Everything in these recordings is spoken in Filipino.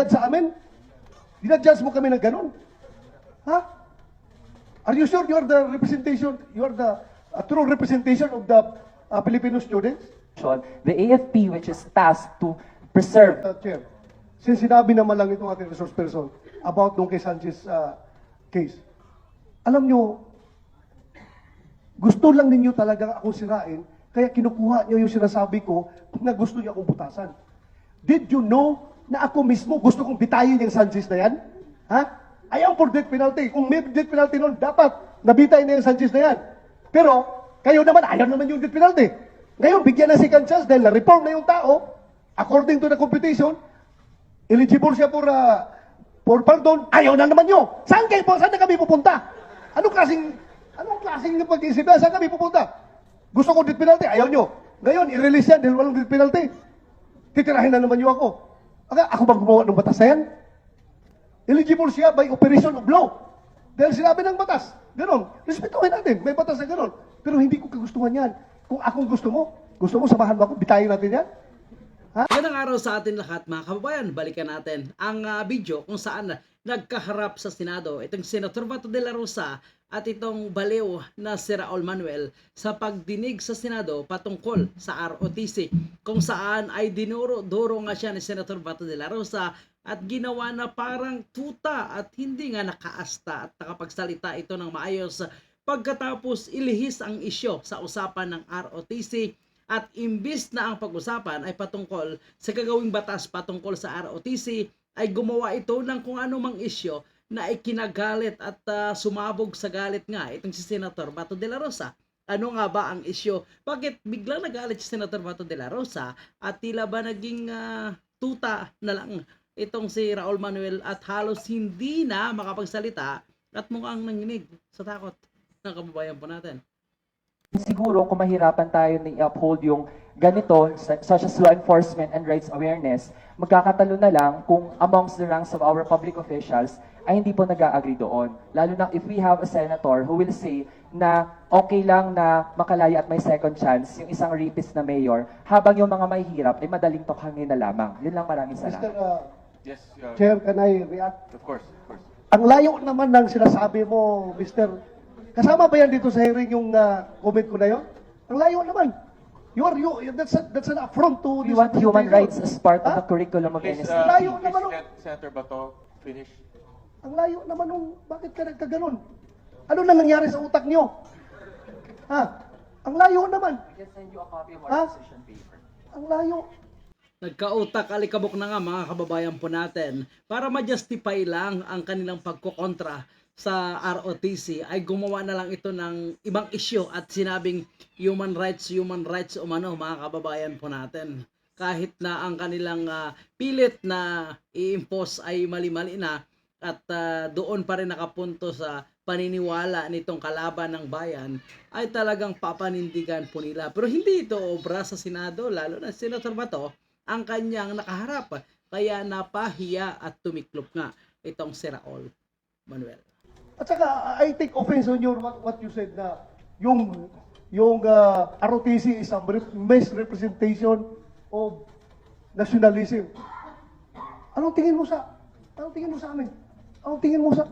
nag-judge sa amin? Dinadjudge mo kami ng ganun? Ha? Are you sure you are the representation, you are the true representation of the Filipino students? The AFP, which is tasked to preserve. Chair, since sinabi naman lang itong ating resource person about nung kay Sanchez case, alam nyo, gusto lang ninyo talaga akong sirain, kaya kinukuha nyo yung sinasabi ko na gusto niyo akong butasan. Did you know na ako mismo gusto kong bitayin yung Sanchez na yan? Ha? Ayaw for death penalty. Kung may death penalty nun, dapat nabitay na yung Sanchez na yan. Pero, kayo naman, ayaw naman yung death penalty. Ngayon, bigyan na second chance dahil na-reform na yung tao, according to the computation, eligible siya for pardon, ayaw na naman nyo. Saan na kami pupunta? Anong klaseng pag-iisip na? Saan kami pupunta? Gusto ko death penalty, ayaw nyo. Ngayon, i-release yan dahil walang death penalty. Titirahin na naman nyo ako. Ako bang gumawa ng batas na yan? Eligible siya by operation of law. Dahil sinabi ng batas. Ganon. Respetuhin natin. May batas na ganon. Pero hindi ko kagustuhan yan. Kung akong gusto mo samahan mo ako, bitayin natin yan. Magandang araw sa atin lahat mga kababayan. Balikan natin ang video kung saan nagkaharap sa Senado itong Senator Bato de la Rosa at itong baliw na si Raul Manuel sa pagdinig sa Senado patungkol sa ROTC, kung saan ay dinuro-duro nga siya ni Senator Bato de la Rosa at ginawa na parang tuta at hindi nga nakaasta at nakapagsalita ito ng maayos pagkatapos ilihis ang isyo sa usapan ng ROTC. At imbis na ang pag-usapan ay patungkol sa gagawing batas patungkol sa ROTC, ay gumawa ito ng kung anumang isyo na ikinagalit at sumabog sa galit nga itong si Senator Bato de la Rosa. Ano nga ba ang isyo? Bakit biglang nagalit si Senator Bato de la Rosa at tila ba naging tuta na lang itong si Raul Manuel at halos hindi na makapagsalita at mukhang nanginig sa takot ng kababayan po natin? Siguro kung mahirapan tayo na i-uphold yung ganito, such as law enforcement and rights awareness, magkakatalo na lang kung amongst the ranks of our public officials ay hindi po nag-agree doon. Lalo na if we have a senator who will say na okay lang na makalaya at may second chance yung isang rapist na mayor, habang yung mga mahihirap ay madaling tokhangin na lamang. Yun lang, maraming salamat. Yes, Chair, can I react? Of course, of course. Ang layo naman ng sinasabi mo, Mr. Kasama ba yan dito sa hearing yung comment ko na yun? Ang layo naman. That's an affront to We want human rights as part of the curriculum of Please, NSC. Layo please naman, oh. let Senator Bato finish. Ang layo naman nung bakit ka nagkaganon? Ano na nangyari sa utak nyo? Ha? Ang layo naman. We can send you a copy of Ah? our position paper. Ang layo. Nagkautak alikabok na nga mga kababayan po natin para ma-justify lang ang kanilang pagkokontra sa ROTC ay gumawa na lang ito ng ibang issue at sinabing human rights umano mga kababayan po natin. Kahit na ang kanilang pilit na i-impose ay mali-mali na at doon pa rin nakapunto sa paniniwala nitong kalaban ng bayan ay talagang papanindigan po nila. Pero hindi ito obra sa Senado, lalo na Senator Bato ang kanyang nakaharap. Kaya napahiya at tumiklop nga itong si Raul Manuel. At saka, I take offense on your what you said na yung ROTC is a misrepresentation of nationalism. Anong tingin mo sa amin? Anong tingin mo sa...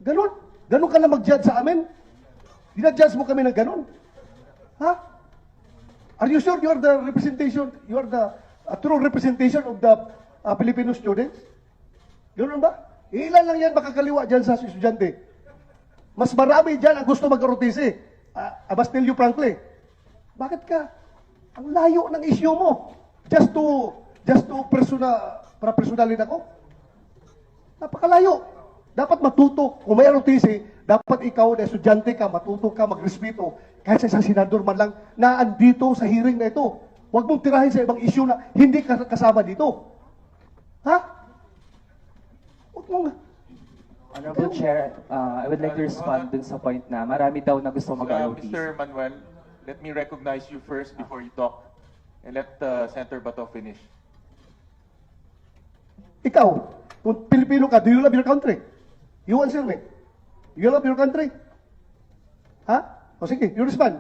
Ganon ka na mag-judge sa amin? Dinadjudge mo kami ng ganon? Ha? Are you sure you are the representation, you are the true representation of the Filipino students? Ganon ba? Ilan lang yan makakaliwa dyan sa estudyante. Mas marami dyan ang gusto mag-ROTC. I must tell you frankly. Bakit ka? Ang layo ng issue mo. Just to personalin ako. Napakalayo. Dapat matuto. Kung may ROTC, dapat ikaw na estudyante ka, matuto ka, magrespeto. Kahit sa isang senador man lang na andito sa hearing na ito. Huwag mong tirahin sa ibang issue na hindi kasama dito. Ha? Honorable Chair, I would like to respond dun sa point na marami daw na gusto mag-ROTC. Mr. Manuel, let me recognize you first before you talk. And let Senator Bato finish. Ikaw, kung Pilipino ka, do you love your country? You answer me. You love your country? Ha? O sige, you respond.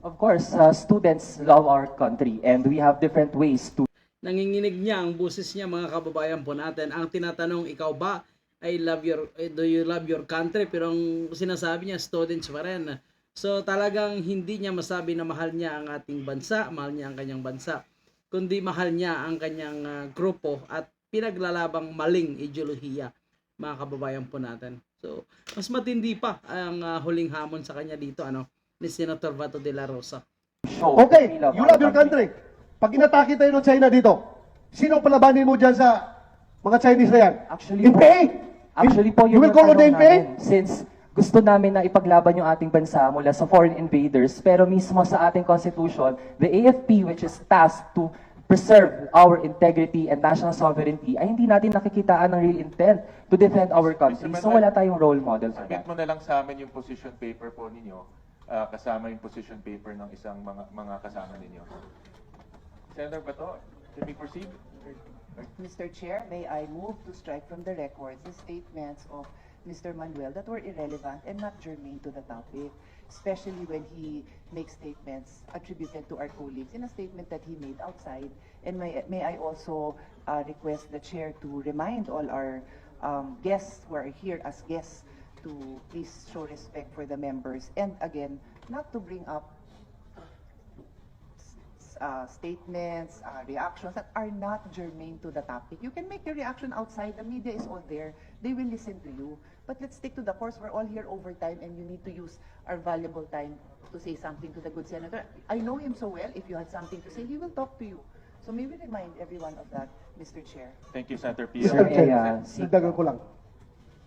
Of course, students love our country and we have different ways to nanginginig niya ang busis niya, mga kababayan po natin. Ang tinatanong, ikaw ba do you love your country? Pero ang sinasabi niya, students pa rin. So talagang hindi niya masabi na mahal niya ang ating bansa, mahal niya ang kanyang bansa, kundi mahal niya ang kanyang grupo at pinaglalabang maling ideolohiya, mga kababayan po natin. So mas matindi pa ang huling hamon sa kanya dito, ni Senator Bato de la Rosa. Show Okay, that we you our love your country. Pag inatake tayo ng China dito, sino palabanin mo dyan sa mga Chinese na yan? Actually po, you yun will yung call on the tanong NPA? namin. Since gusto namin na ipaglaban yung ating bansa mula sa foreign invaders, pero mismo sa ating constitution, the AFP, which is tasked to preserve our integrity and national sovereignty, ay hindi natin nakikitaan ng real intent to defend our country. So wala tayong role model for Submit that. mo na lang sa amin yung position paper po ninyo, kasama yung position paper ng isang mga kasama ninyo. Senator Bato, can we proceed? Mr. Chair, may I move to strike from the records the statements of Mr. Manuel that were irrelevant and not germane to the topic, especially when he makes statements attributed to our colleagues in a statement that he made outside. And may I also request the chair to remind all our guests who are here as guests to please show respect for the members, and again, not to bring up statements, reactions that are not germane to the topic. You can make your reaction outside. The media is all there. They will listen to you. But let's stick to the course. We're all here overtime, and you need to use our valuable time to say something to the good senator. I know him so well. If you had something to say, he will talk to you. So may we remind everyone of that, Mr. Chair. Thank you, Senator Pia. Sir, Mr. Chair, si- dagdagan ko lang.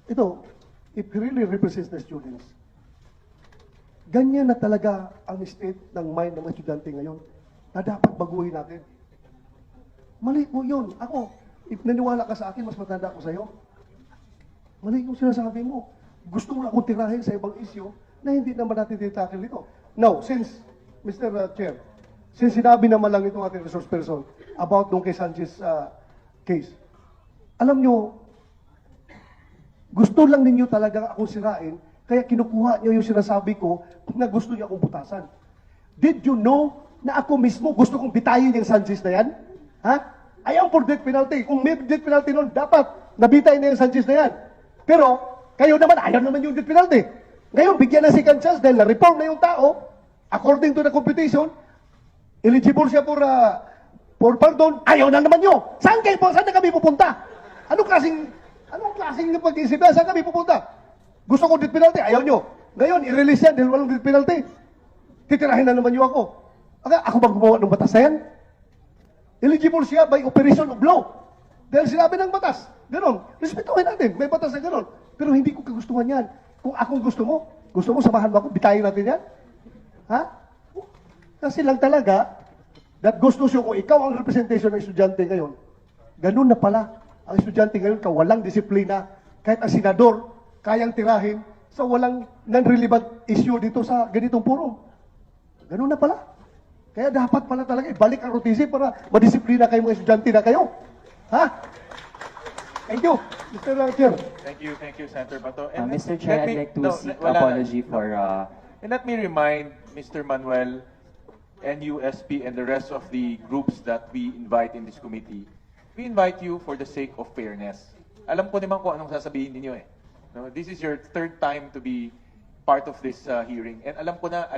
Ito, if he really represents the students, ganyan na talaga ang state ng mind ng mga estudyante ngayon na dapat baguhin natin. Mali po yun. Ako, if naniwala ka sa akin, mas matanda ako sa'yo. Mali yung sinasabi mo. Gusto mo na akong tirahin sa ibang issue na hindi naman natin titakel dito. Now, since, Mr. Chair, since sinabi naman lang itong ating resource person about nung kay Sanchez case, alam nyo, gusto lang ninyo talaga akong sirain, kaya kinukuha nyo yung sinasabi ko na gusto niyo akong butasan. Did you know na ako mismo gusto kong bitayin yung Sanchez na yan? Ha? I am for death penalty. Kung may death penalty nun, dapat nabitay na yung Sanchez na yan. Pero, kayo naman, ayaw naman yung death penalty. Ngayon, bigyan na second chance dahil na-reform na yung tao, according to the computation, eligible siya for pardon, ayaw na naman nyo. Saan na kami pupunta? Anong klaseng pag-iisip na? Saan kami pupunta? Gusto ko death penalty, ayaw nyo. Ngayon, i-release yan dahil walang death penalty. Titirahin na naman nyo ako. Ako bang gumawa ng batas na yan? Eligible siya by operation of law. Dahil sinabi ng batas. Ganon. Respetuhin natin. May batas na ganon. Pero hindi ko kagustuhan yan. Kung akong gusto mo samahan mo ako, bitayin natin yan? Ha? Kasi lang talaga, that goes to show kung ikaw ang representation ng estudyante ngayon, ganun na pala. Ang estudyante ngayon, kawalang disiplina. Kahit ang senador, kayang tirahin sa walang non-relevant issue dito sa ganitong forum. Ganun na pala. Kaya dapat pala talaga ibalik ang ROTC para madisiplina kayo mga estudyante na kayo. Ha? Thank you, Mr. Chair. Thank you, Senator Bato. Mr. Chair, let I'd me- like to no, seek wala na. apology for And let me remind Mr. Manuel, NUSP, and the rest of the groups that we invite in this committee. We invite you for the sake of fairness. Alam ko naman kung anong sasabihin ninyo eh. No, this is your third time to be part of this hearing. And alam ko na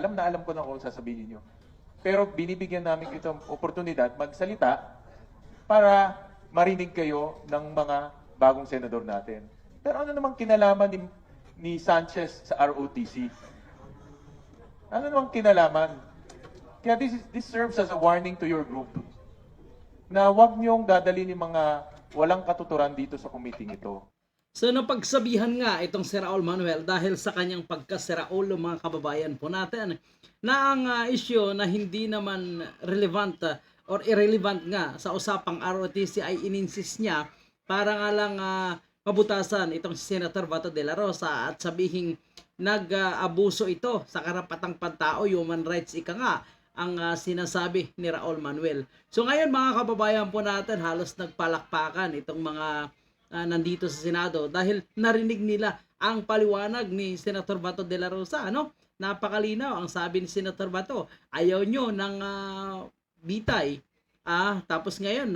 kung anong sasabihin ninyo. Pero binibigyan namin itong oportunidad magsalita para marinig kayo ng mga bagong senador natin. Pero ano namang kinalaman ni Sanchez sa ROTC? Ano namang kinalaman? Kaya this serves as a warning to your group na huwag niyong dadalhin yung mga walang katuturan dito sa committee ito. So napagsabihan nga itong si Raul Manuel dahil sa kanyang pagkasiraulo, mga kababayan po natin, na ang issue na hindi naman relevant or irrelevant nga sa usapang ROTC ay ininsist niya para nga lang mabutasan itong si Senator Bato de la Rosa at sabihing nag-abuso ito sa karapatang pantao, human rights ika nga, ang sinasabi ni Raul Manuel. So ngayon mga kababayan po natin, halos nagpalakpakan itong mga nandito sa Senado dahil narinig nila ang paliwanag ni Senator Bato de la Rosa. Napakalinaw ang sabi ni Senator Bato, ayaw nyo ng bitay Tapos ngayon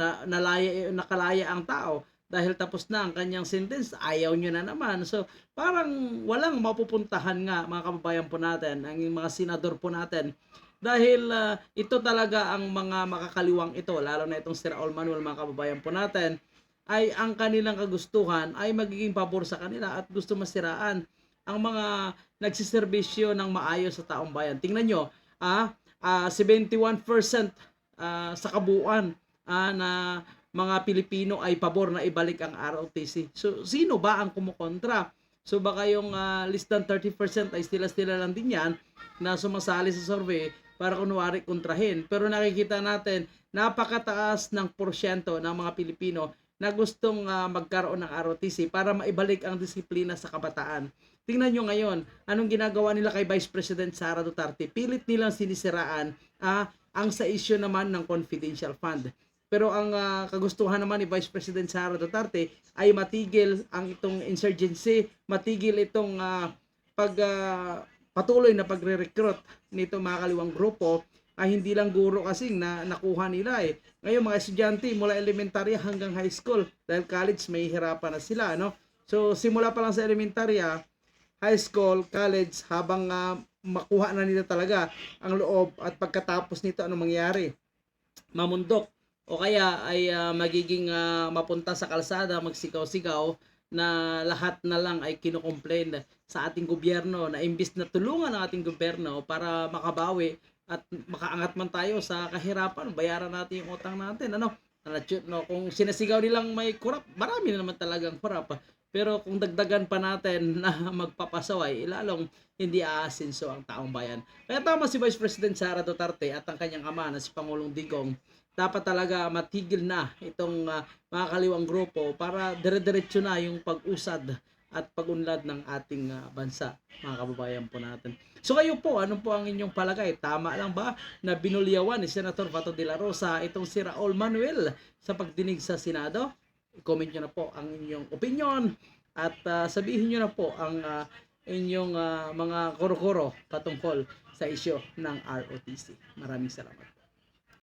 nakalaya ang tao dahil tapos na ang kanyang sentence, ayaw nyo na naman. So, parang walang mapupuntahan nga mga kababayan po natin, ang mga senador po natin. Dahil ito talaga ang mga makakaliwang ito, lalo na itong si Raul Manuel, mga kababayan po natin, ay ang kanilang kagustuhan ay magiging pabor sa kanila at gusto masiraan ang mga nagsiservisyo ng maayos sa taong bayan. Tingnan nyo, 71% sa kabuuan na mga Pilipino ay pabor na ibalik ang ROTC. So, sino ba ang kumukontra? So, baka yung less than 30% ay sila lang din yan na sumasali sa survey para kunwari kontrahin. Pero nakikita natin, napakataas ng porsyento ng mga Pilipino na gustong magkaroon ng ROTC para maibalik ang disiplina sa kabataan. Tingnan nyo ngayon, anong ginagawa nila kay Vice President Sara Duterte? Pilit nilang sinisiraan ang sa issue naman ng confidential fund. Pero ang kagustuhan naman ni Vice President Sara Duterte ay matigil ang itong insurgency, matigil itong patuloy na pagre-recruit nito mga kaliwang grupo ay hindi lang guro kasing nakuha nila eh. Ngayon mga estudyante mula elementarya hanggang high school dahil college may hirapan na sila, no? So simula pa lang sa elementarya, high school, college, habang makuha na nila talaga ang loob at pagkatapos nito anong mangyari? Mamundok o kaya ay magiging mapunta sa kalsada, magsigaw-sigaw na lahat na lang ay kino-complain sa ating gobyerno na imbis na tulungan ang ating gobyerno para makabawi at makaangat man tayo sa kahirapan, bayaran natin yung utang natin. No, kung sinasigaw nilang may kurap, marami na naman talagang kurap. Pero kung dagdagan pa natin na magpapasaway, lalong hindi aasinso ang taong bayan. Kaya tama si Vice President Sara Duterte at ang kanyang ama na si Pangulong Digong, dapat talaga matigil na itong mga kaliwang grupo para dire-diretso na yung pag-usad at pag-unlad ng ating bansa, mga kababayan po natin. So kayo po, ano po ang inyong palagay? Tama lang ba na binulyawan ni Senator Bato de la Rosa itong si Raul Manuel sa pagdinig sa Senado? I-comment nyo na po ang inyong opinion at sabihin nyo na po ang inyong mga kuro-kuro patungkol sa isyo ng ROTC. Maraming salamat.